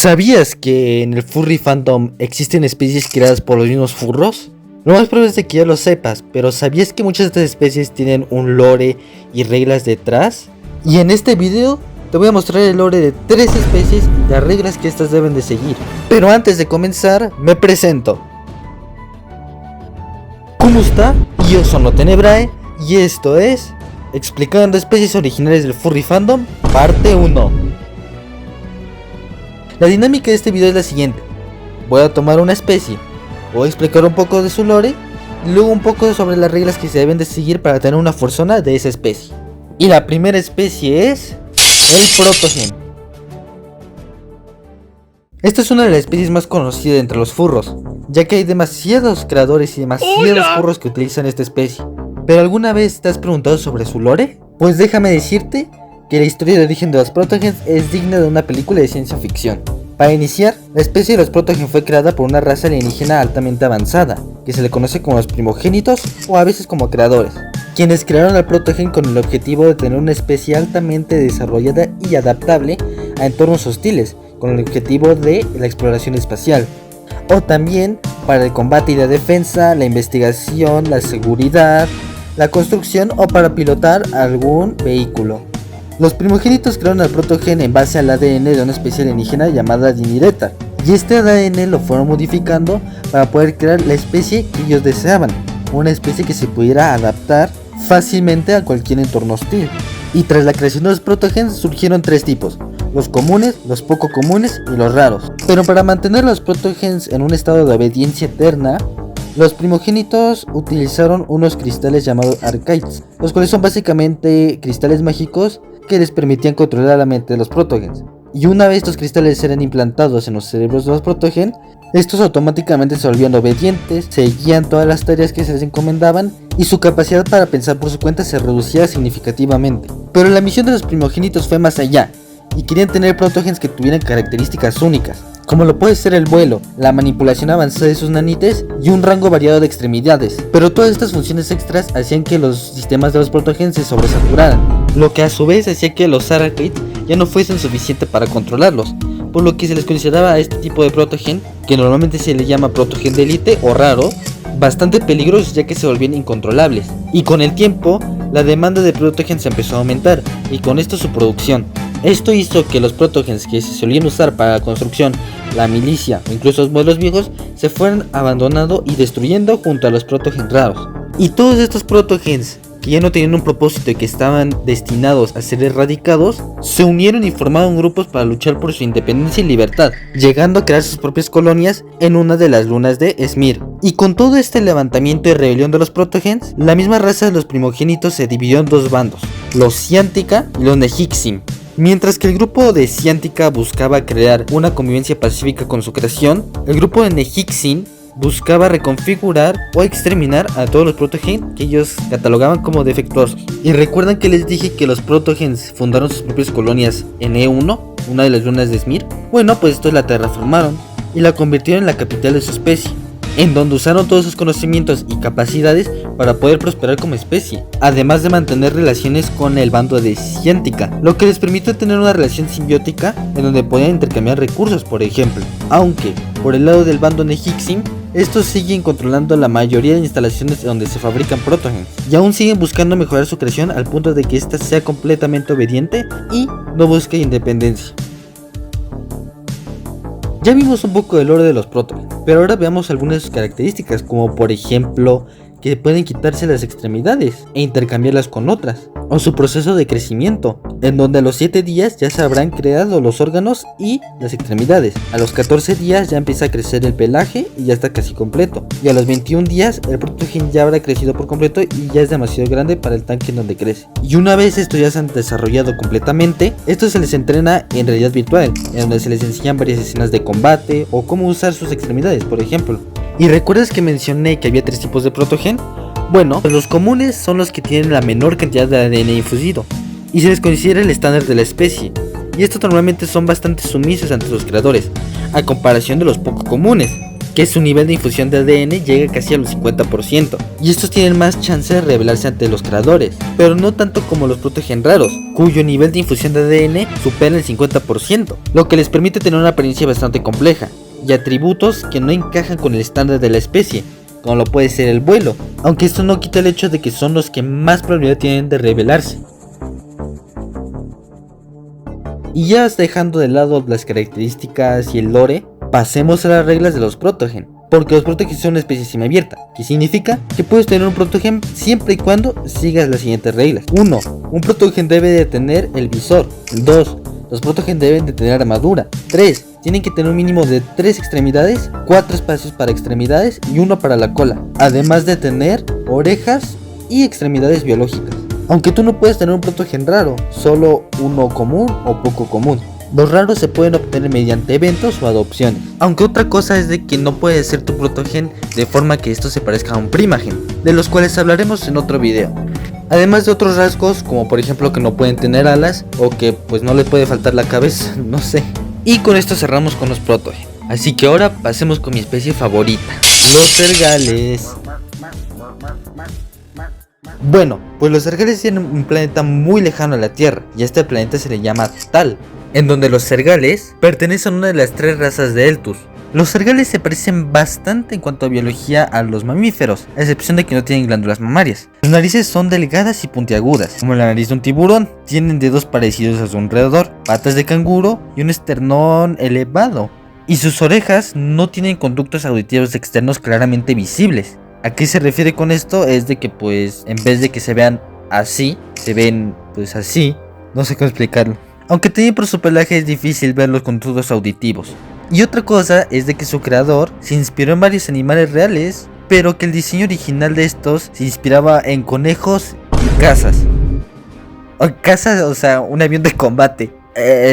¿Sabías que en el furry fandom existen especies creadas por los mismos furros? Lo más probable es de que ya lo sepas, pero ¿sabías que muchas de estas especies tienen un lore y reglas detrás? Y en este video te voy a mostrar el lore de 3 especies y las reglas que estas deben de seguir. Pero antes de comenzar, me presento. ¿Cómo está? Yo soy Notenebrae y esto es Explicando especies originales del furry fandom, parte 1. La dinámica de este video es la siguiente: voy a tomar una especie, voy a explicar un poco de su lore y luego un poco sobre las reglas que se deben de seguir para tener una fuerzona de esa especie. Y la primera especie es el Protogen. Esta es una de las especies más conocidas entre los furros, ya que hay demasiados creadores y demasiados furros que utilizan esta especie. ¿Pero alguna vez te has preguntado sobre su lore? Pues déjame decirte que la historia de origen de los Protogens es digna de una película de ciencia ficción. Para iniciar, la especie de los Protogen fue creada por una raza alienígena altamente avanzada, que se le conoce como los primogénitos o a veces como creadores, quienes crearon al Protogen con el objetivo de tener una especie altamente desarrollada y adaptable a entornos hostiles, con el objetivo de la exploración espacial, o también para el combate y la defensa, la investigación, la seguridad, la construcción o para pilotar algún vehículo. Los primogénitos crearon al Protogen en base al ADN de una especie alienígena llamada Dinireta, y este ADN lo fueron modificando para poder crear la especie que ellos deseaban, una especie que se pudiera adaptar fácilmente a cualquier entorno hostil. Y tras la creación de los Protogens surgieron 3 tipos: los comunes, los poco comunes y los raros. Pero para mantener los Protogens en un estado de obediencia eterna, los primogénitos utilizaron unos cristales llamados Archites, los cuales son básicamente cristales mágicos que les permitían controlar la mente de los Protogens. Y una vez estos cristales eran implantados en los cerebros de los Protogen, estos automáticamente se volvían obedientes, seguían todas las tareas que se les encomendaban y su capacidad para pensar por su cuenta se reducía significativamente. Pero la misión de los primogénitos fue más allá, y querían tener Protogens que tuvieran características únicas, como lo puede ser el vuelo, la manipulación avanzada de sus nanites y un rango variado de extremidades. Pero todas estas funciones extras hacían que los sistemas de los Protogen se sobresaturaran, lo que a su vez hacía que los Archites ya no fuesen suficientes para controlarlos, por lo que se les consideraba a este tipo de Protogen, que normalmente se le llama Protogen de élite o raro, bastante peligrosos, ya que se volvían incontrolables. Y con el tiempo, la demanda de Protogen se empezó a aumentar, y con esto su producción. Esto hizo que los Protogens que se solían usar para la construcción, la milicia o incluso los modelos viejos se fueran abandonando y destruyendo junto a los Protogen raros. Y todos estos Protogens que ya no tenían un propósito y que estaban destinados a ser erradicados, se unieron y formaron grupos para luchar por su independencia y libertad, llegando a crear sus propias colonias en una de las lunas de Esmir. Y con todo este levantamiento y rebelión de los Protogens, la misma raza de los primogénitos se dividió en 2 bandos, los Sciantica y los Nehixim. Mientras que el grupo de Sciantica buscaba crear una convivencia pacífica con su creación, el grupo de Nehixim buscaba reconfigurar o exterminar a todos los Protogen que ellos catalogaban como defectuosos. Y recuerdan que les dije que los Protogens fundaron sus propias colonias en E1, una de las lunas de Esmir. Bueno, pues estos la terraformaron y la convirtieron en la capital de su especie, en donde usaron todos sus conocimientos y capacidades para poder prosperar como especie, además de mantener relaciones con el bando de Sciantica, lo que les permitió tener una relación simbiótica en donde podían intercambiar recursos, por ejemplo. Aunque, por el lado del bando Nehixim, estos siguen controlando la mayoría de instalaciones donde se fabrican Protogens, y aún siguen buscando mejorar su creación al punto de que ésta sea completamente obediente y no busque independencia. Ya vimos un poco del lore de los Protogen, pero ahora veamos algunas de sus características, como por ejemplo que pueden quitarse las extremidades e intercambiarlas con otras, o su proceso de crecimiento, en donde a los 7 días ya se habrán creado los órganos y las extremidades, a los 14 días ya empieza a crecer el pelaje y ya está casi completo, y a los 21 días el Protogen ya habrá crecido por completo y ya es demasiado grande para el tanque en donde crece. Y una vez estos ya se han desarrollado completamente, esto se les entrena en realidad virtual, en donde se les enseñan varias escenas de combate o cómo usar sus extremidades, por ejemplo. ¿Y recuerdas que mencioné que había 3 tipos de Protogen? Bueno, pues los comunes son los que tienen la menor cantidad de ADN infusido y se les considera el estándar de la especie, y estos normalmente son bastante sumisos ante sus creadores, a comparación de los poco comunes, que su nivel de infusión de ADN llega casi a los 50%, y estos tienen más chance de revelarse ante los creadores, pero no tanto como los protogen raros, cuyo nivel de infusión de ADN supera el 50%, lo que les permite tener una apariencia bastante compleja, y atributos que no encajan con el estándar de la especie, como lo puede ser el vuelo, aunque esto no quita el hecho de que son los que más probabilidad tienen de revelarse. Y ya dejando de lado las características y el lore, pasemos a las reglas de los protogen, porque los protogen son una especie semiabierta, que significa que puedes tener un protogen siempre y cuando sigas las siguientes reglas. 1. Un protogen debe de tener el visor. 2. Los protogen deben de tener armadura. 3. Tienen que tener un mínimo de 3 extremidades, 4 espacios para extremidades y 1 para la cola, además de tener orejas y extremidades biológicas. Aunque tú no puedes tener un protogen raro, solo uno común o poco común. Los raros se pueden obtener mediante eventos o adopciones. Aunque otra cosa es de que no puede ser tu protogen de forma que esto se parezca a un primagen, de los cuales hablaremos en otro video. Además de otros rasgos, como por ejemplo que no pueden tener alas o que pues no les puede faltar la cabeza, no sé. Y con esto cerramos con los protogen. Así que ahora pasemos con mi especie favorita, los sergales. Bueno, pues los sergales tienen un planeta muy lejano a la Tierra, y a este planeta se le llama Tal, en donde los sergales pertenecen a una de las 3 razas de Eltus. Los sergales se parecen bastante en cuanto a biología a los mamíferos, a excepción de que no tienen glándulas mamarias. Sus narices son delgadas y puntiagudas, como la nariz de un tiburón, tienen dedos parecidos a su alrededor, patas de canguro y un esternón elevado. Y sus orejas no tienen conductos auditivos externos claramente visibles. ¿A qué se refiere con esto? Es de que pues en vez de que se vean así, se ven pues así, no sé cómo explicarlo. Aunque también por su pelaje es difícil ver los conductos auditivos. Y otra cosa es de que su creador se inspiró en varios animales reales, pero que el diseño original de estos se inspiraba en conejos y cazas. O sea, un avión de combate.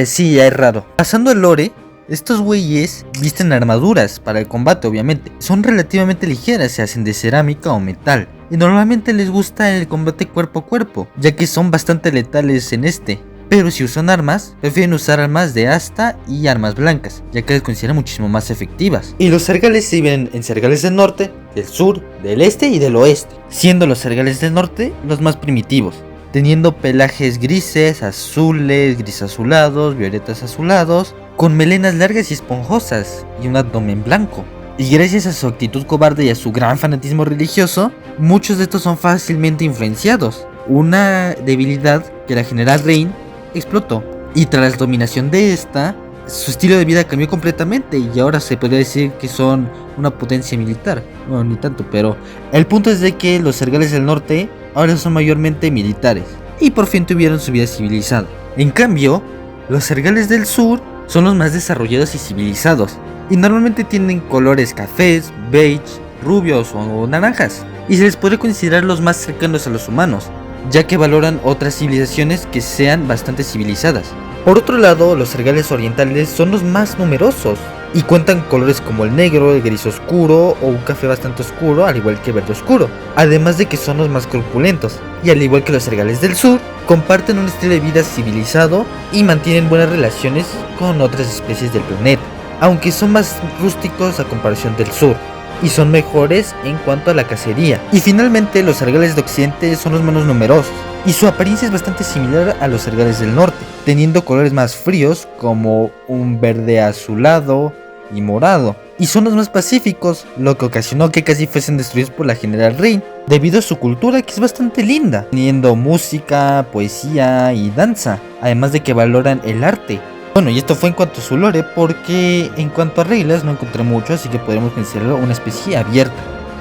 Sí, es raro. Pasando al lore, estos güeyes visten armaduras para el combate, obviamente. Son relativamente ligeras, se hacen de cerámica o metal. Y normalmente les gusta el combate cuerpo a cuerpo, ya que son bastante letales en este. Pero si usan armas, prefieren usar armas de asta y armas blancas, ya que las consideran muchísimo más efectivas. Y los sergales se dividen en sergales del norte, del sur, del este y del oeste, siendo los sergales del norte los más primitivos, teniendo pelajes grises, azules, gris azulados, violetas azulados, con melenas largas y esponjosas y un abdomen blanco. Y gracias a su actitud cobarde y a su gran fanatismo religioso, muchos de estos son fácilmente influenciados. Una debilidad que la general Rain explotó, y tras la dominación de esta, su estilo de vida cambió completamente y ahora se podría decir que son una potencia militar. Bueno, ni tanto, pero el punto es de que los sergales del norte ahora son mayormente militares y por fin tuvieron su vida civilizada. En cambio, los sergales del sur son los más desarrollados y civilizados, y normalmente tienen colores cafés, beige, rubios o naranjas, y se les puede considerar los más cercanos a los humanos, ya que valoran otras civilizaciones que sean bastante civilizadas. Por otro lado, los sergales orientales son los más numerosos y cuentan colores como el negro, el gris oscuro o un café bastante oscuro, al igual que verde oscuro, además de que son los más corpulentos, y al igual que los sergales del sur, comparten un estilo de vida civilizado y mantienen buenas relaciones con otras especies del planeta, aunque son más rústicos a comparación del sur, y son mejores en cuanto a la cacería. Y finalmente, los sergales de occidente son los menos numerosos, y su apariencia es bastante similar a los sergales del norte, teniendo colores más fríos como un verde azulado y morado, y son los más pacíficos, lo que ocasionó que casi fuesen destruidos por la general Rain, debido a su cultura que es bastante linda, teniendo música, poesía y danza, además de que valoran el arte. Bueno, y esto fue en cuanto a su lore, porque en cuanto a reglas no encontré mucho, así que podríamos considerarlo una especie abierta.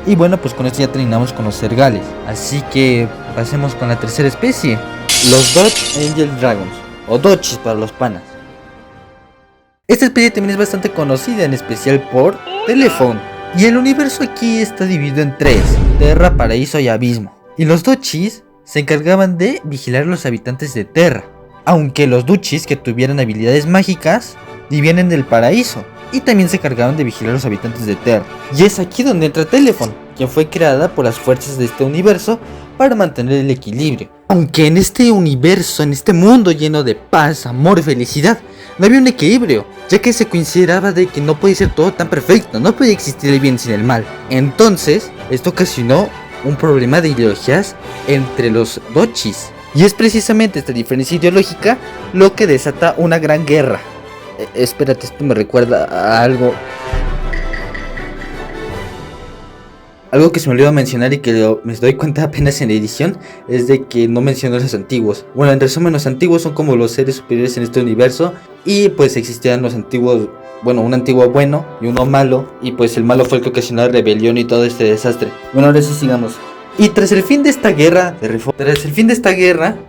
Y bueno, pues con esto ya terminamos con los sergales, así que pasemos con la tercera especie, los Dodge Angel Dragons, o Dodges para los panas. Esta especie también es bastante conocida, en especial por Telephone, y el universo aquí está dividido en 3, Terra, Paraíso y Abismo. Y los Dodges se encargaban de vigilar a los habitantes de Terra, aunque los Dodges que tuvieran habilidades mágicas vivían del Paraíso, y también se encargaban de vigilar a los habitantes de Terra. Y es aquí donde entra Telephone, quien fue creada por las fuerzas de este universo para mantener el equilibrio. Aunque en este universo, en este mundo lleno de paz, amor y felicidad, no había un equilibrio, ya que se consideraba de que no puede ser todo tan perfecto, no puede existir el bien sin el mal. Entonces, esto ocasionó un problema de ideologías entre los dochis. Y es precisamente esta diferencia ideológica lo que desata una gran guerra. Espérate, esto me recuerda a algo. Algo que se me olvidó mencionar y que me doy cuenta apenas en la edición es de que no mencionó a los antiguos. Bueno, en resumen, los antiguos son como los seres superiores en este universo y pues existían los antiguos, bueno, un antiguo bueno y uno malo, y pues el malo fue el que ocasionó la rebelión y todo este desastre. Bueno, ahora sí sigamos. Y tras el fin de esta guerra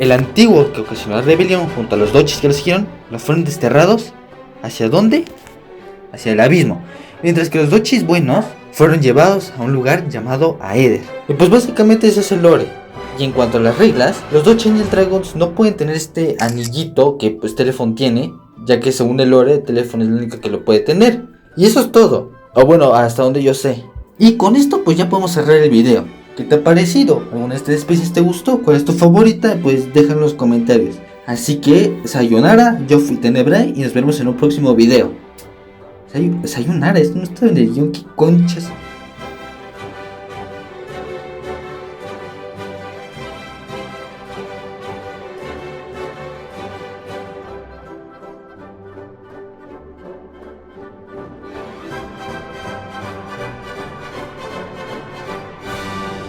el antiguo que ocasionó la rebelión junto a los dochis que lo siguieron, los fueron desterrados. ¿Hacia dónde? Hacia el abismo. Mientras que los dochis buenos fueron llevados a un lugar llamado Aether. Y pues básicamente eso es el lore. Y en cuanto a las reglas, los Dodge Angel Dragons no pueden tener este anillito que pues Telephone tiene, ya que según el lore, Telephone es el único que lo puede tener. Y eso es todo. O bueno, hasta donde yo sé. Y con esto pues ya podemos cerrar el video. ¿Qué te ha parecido? ¿Alguna de estas especies te gustó? ¿Cuál es tu favorita? Pues deja en los comentarios. Así que, sayonara, yo fui Tenebrae y nos vemos en un próximo video. Sayonara, esto no está en el guión, qué conchas.